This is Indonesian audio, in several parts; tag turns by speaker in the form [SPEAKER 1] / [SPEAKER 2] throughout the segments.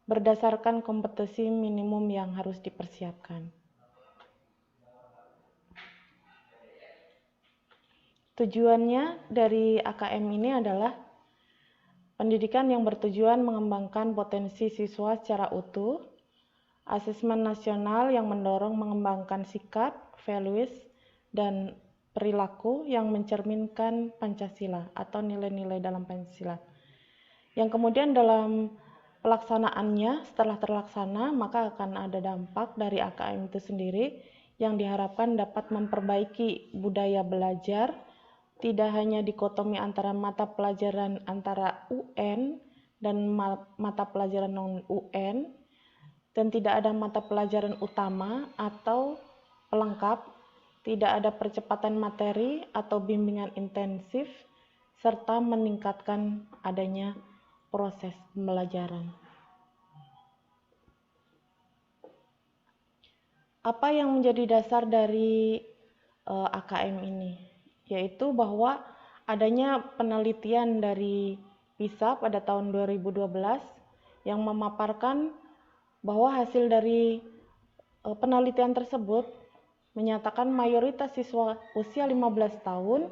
[SPEAKER 1] berdasarkan kompetensi minimum yang harus dipersiapkan. Tujuannya dari AKM ini adalah pendidikan yang bertujuan mengembangkan potensi siswa secara utuh, asesmen nasional yang mendorong mengembangkan sikap, values, dan perilaku yang mencerminkan Pancasila atau nilai-nilai dalam Pancasila. Yang kemudian dalam pelaksanaannya, setelah terlaksana, maka akan ada dampak dari AKM itu sendiri yang diharapkan dapat memperbaiki budaya belajar, tidak hanya dikotomi antara mata pelajaran antara UN dan mata pelajaran non-UN, dan tidak ada mata pelajaran utama atau pelengkap, tidak ada percepatan materi atau bimbingan intensif, serta meningkatkan adanya proses pembelajaran. Apa yang menjadi dasar dari AKM ini? Yaitu bahwa adanya penelitian dari PISA pada tahun 2012 yang memaparkan bahwa hasil dari penelitian tersebut menyatakan mayoritas siswa usia 15 tahun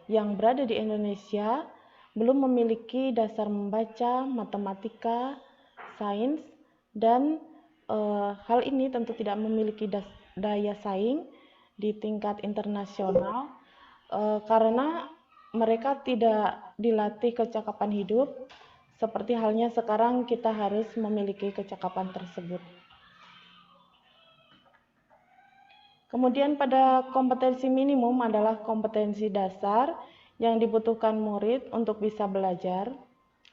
[SPEAKER 1] yang berada di Indonesia belum memiliki dasar membaca, matematika, sains, dan hal ini tentu tidak memiliki daya saing di tingkat internasional karena mereka tidak dilatih kecakapan hidup, seperti halnya sekarang kita harus memiliki kecakapan tersebut. Kemudian pada kompetensi minimum adalah kompetensi dasar yang dibutuhkan murid untuk bisa belajar,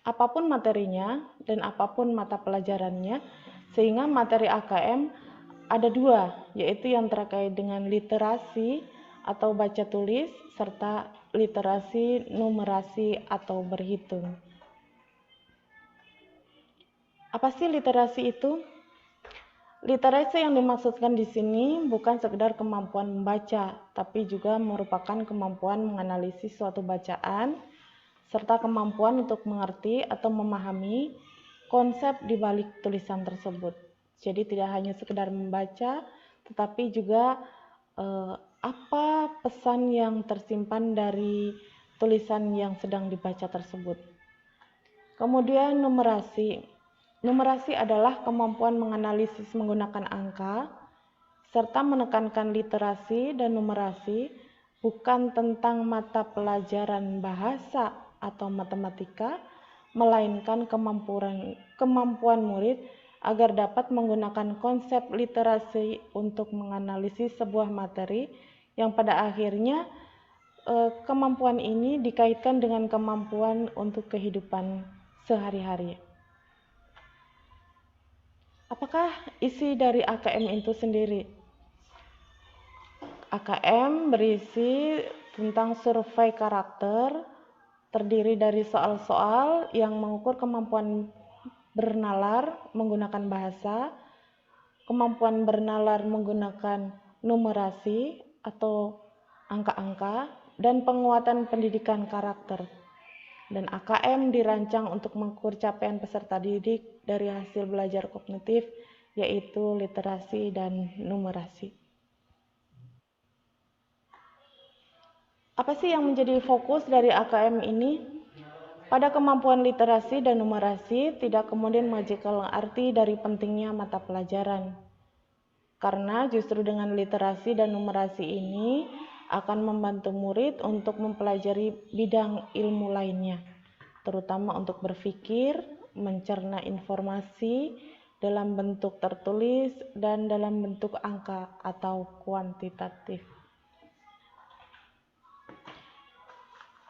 [SPEAKER 1] apapun materinya dan apapun mata pelajarannya, sehingga materi AKM ada dua, yaitu yang terkait dengan literasi atau baca tulis, serta literasi numerasi atau berhitung. Apa sih literasi itu? Literasi yang dimaksudkan di sini bukan sekedar kemampuan membaca, tapi juga merupakan kemampuan menganalisis suatu bacaan, serta kemampuan untuk mengerti atau memahami konsep di balik tulisan tersebut. Jadi tidak hanya sekedar membaca, tetapi juga apa pesan yang tersimpan dari tulisan yang sedang dibaca tersebut. Kemudian numerasi. Numerasi adalah kemampuan menganalisis menggunakan angka, serta menekankan literasi dan numerasi bukan tentang mata pelajaran bahasa atau matematika, melainkan kemampuan murid agar dapat menggunakan konsep literasi untuk menganalisis sebuah materi yang pada akhirnya kemampuan ini dikaitkan dengan kemampuan untuk kehidupan sehari-hari. Apakah isi dari AKM itu sendiri? AKM berisi tentang survei karakter, terdiri dari soal-soal yang mengukur kemampuan bernalar menggunakan bahasa, kemampuan bernalar menggunakan numerasi atau angka-angka, dan penguatan pendidikan karakter. Dan AKM dirancang untuk mengukur capaian peserta didik dari hasil belajar kognitif, yaitu literasi dan numerasi. Apa sih yang menjadi fokus dari AKM ini? Pada kemampuan literasi dan numerasi tidak kemudian mengajarkan arti dari pentingnya mata pelajaran. Karena justru dengan literasi dan numerasi ini akan membantu murid untuk mempelajari bidang ilmu lainnya, terutama untuk berpikir, mencerna informasi dalam bentuk tertulis dan dalam bentuk angka atau kuantitatif.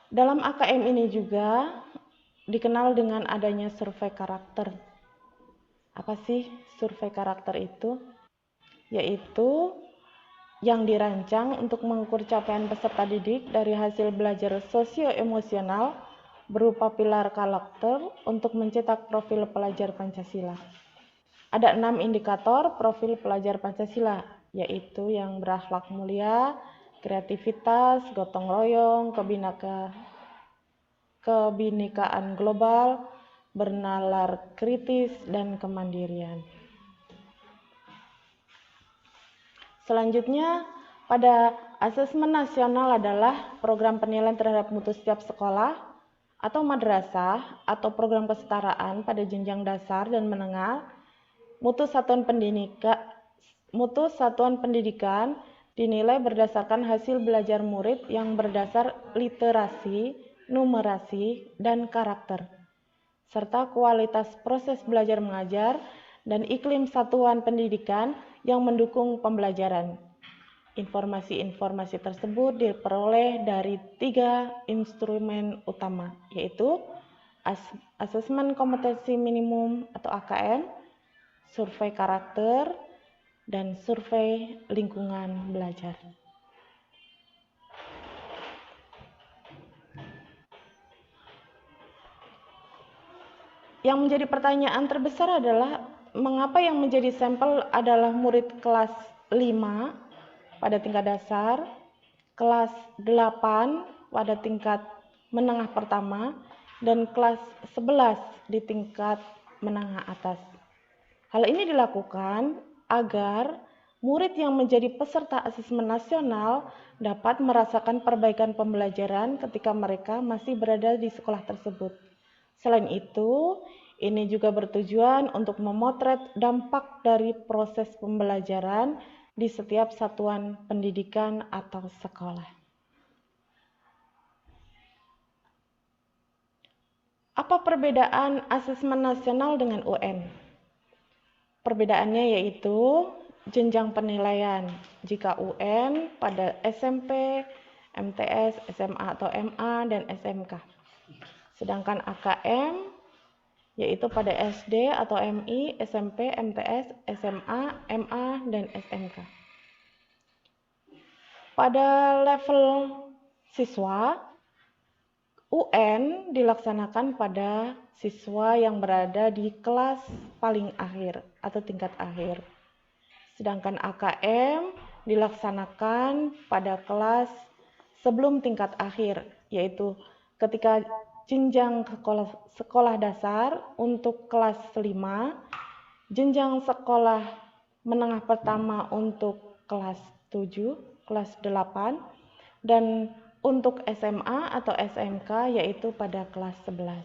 [SPEAKER 1] Dalam AKM ini juga dikenal dengan adanya survei karakter. Apa sih survei karakter itu? Yaitu yang dirancang untuk mengukur capaian peserta didik dari hasil belajar sosio-emosional berupa pilar karakter untuk mencetak profil pelajar Pancasila. Ada 6 indikator profil pelajar Pancasila, yaitu yang berakhlak mulia, kreativitas, gotong royong, kebinekaan global, bernalar kritis, dan kemandirian. Selanjutnya, pada asesmen nasional adalah program penilaian terhadap mutu setiap sekolah atau madrasah atau program kesetaraan pada jenjang dasar dan menengah. Mutu satuan pendidikan dinilai berdasarkan hasil belajar murid yang berdasar literasi, numerasi, dan karakter, serta kualitas proses belajar mengajar dan iklim satuan pendidikan yang mendukung pembelajaran. Informasi-informasi tersebut diperoleh dari 3 instrumen utama, yaitu asesmen kompetensi minimum atau AKM, survei karakter, dan survei lingkungan belajar. Yang menjadi pertanyaan terbesar adalah mengapa yang menjadi sampel adalah murid kelas 5 pada tingkat dasar, kelas 8 pada tingkat menengah pertama, dan kelas 11 di tingkat menengah atas. Hal ini dilakukan agar murid yang menjadi peserta asesmen nasional dapat merasakan perbaikan pembelajaran ketika mereka masih berada di sekolah tersebut. Selain itu, ini juga bertujuan untuk memotret dampak dari proses pembelajaran di setiap satuan pendidikan atau sekolah. Apa perbedaan asesmen nasional dengan UN? Perbedaannya yaitu jenjang penilaian. Jika UN pada SMP, MTS, SMA atau MA, dan SMK. Sedangkan AKM yaitu pada SD atau MI, SMP, MTS, SMA, MA, dan SMK. Pada level siswa, UN dilaksanakan pada siswa yang berada di kelas paling akhir atau tingkat akhir. Sedangkan AKM dilaksanakan pada kelas sebelum tingkat akhir, yaitu ketika jenjang sekolah dasar untuk kelas 5, jenjang sekolah menengah pertama untuk kelas 7, kelas 8, dan untuk SMA atau SMK yaitu pada kelas 11.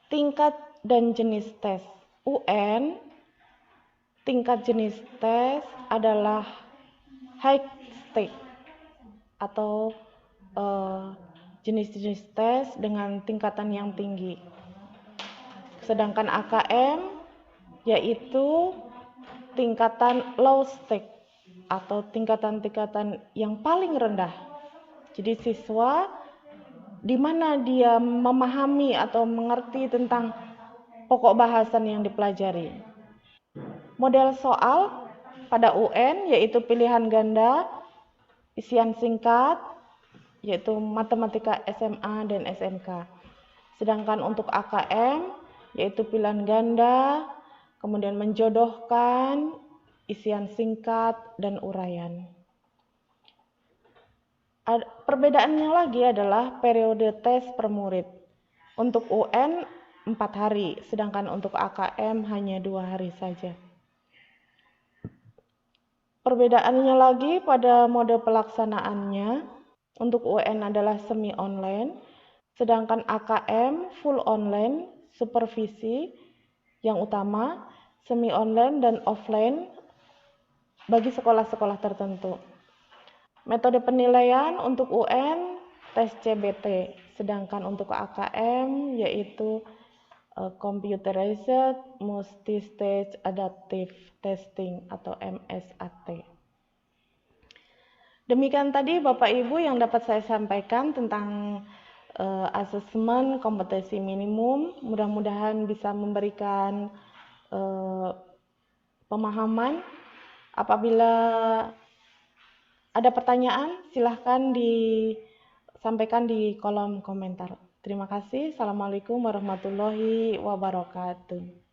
[SPEAKER 1] Tingkat dan jenis tes. UN, tingkat jenis tes adalah high stake atau jenis-jenis tes dengan tingkatan yang tinggi. Sedangkan AKM yaitu tingkatan low stake atau tingkatan-tingkatan yang paling rendah. Jadi siswa di mana dia memahami atau mengerti tentang pokok bahasan yang dipelajari. Model soal pada UN yaitu pilihan ganda, isian singkat, yaitu matematika SMA dan SMK. Sedangkan untuk AKM yaitu pilihan ganda, kemudian menjodohkan, isian singkat, dan uraian. Perbedaannya lagi adalah periode tes per murid. Untuk UN 4 hari, sedangkan untuk AKM hanya 2 hari saja. Perbedaannya lagi pada mode pelaksanaannya. Untuk UN adalah semi online, sedangkan AKM full online, supervisi yang utama, semi online dan offline bagi sekolah-sekolah tertentu. Metode penilaian untuk UN tes CBT, sedangkan untuk AKM yaitu Computerized Multi-Stage Adaptive Testing atau MSAT. Demikian tadi Bapak Ibu yang dapat saya sampaikan tentang asesmen kompetensi minimum. Mudah-mudahan bisa memberikan pemahaman. Apabila ada pertanyaan, silahkan disampaikan di kolom komentar. Terima kasih. Assalamualaikum warahmatullahi wabarakatuh.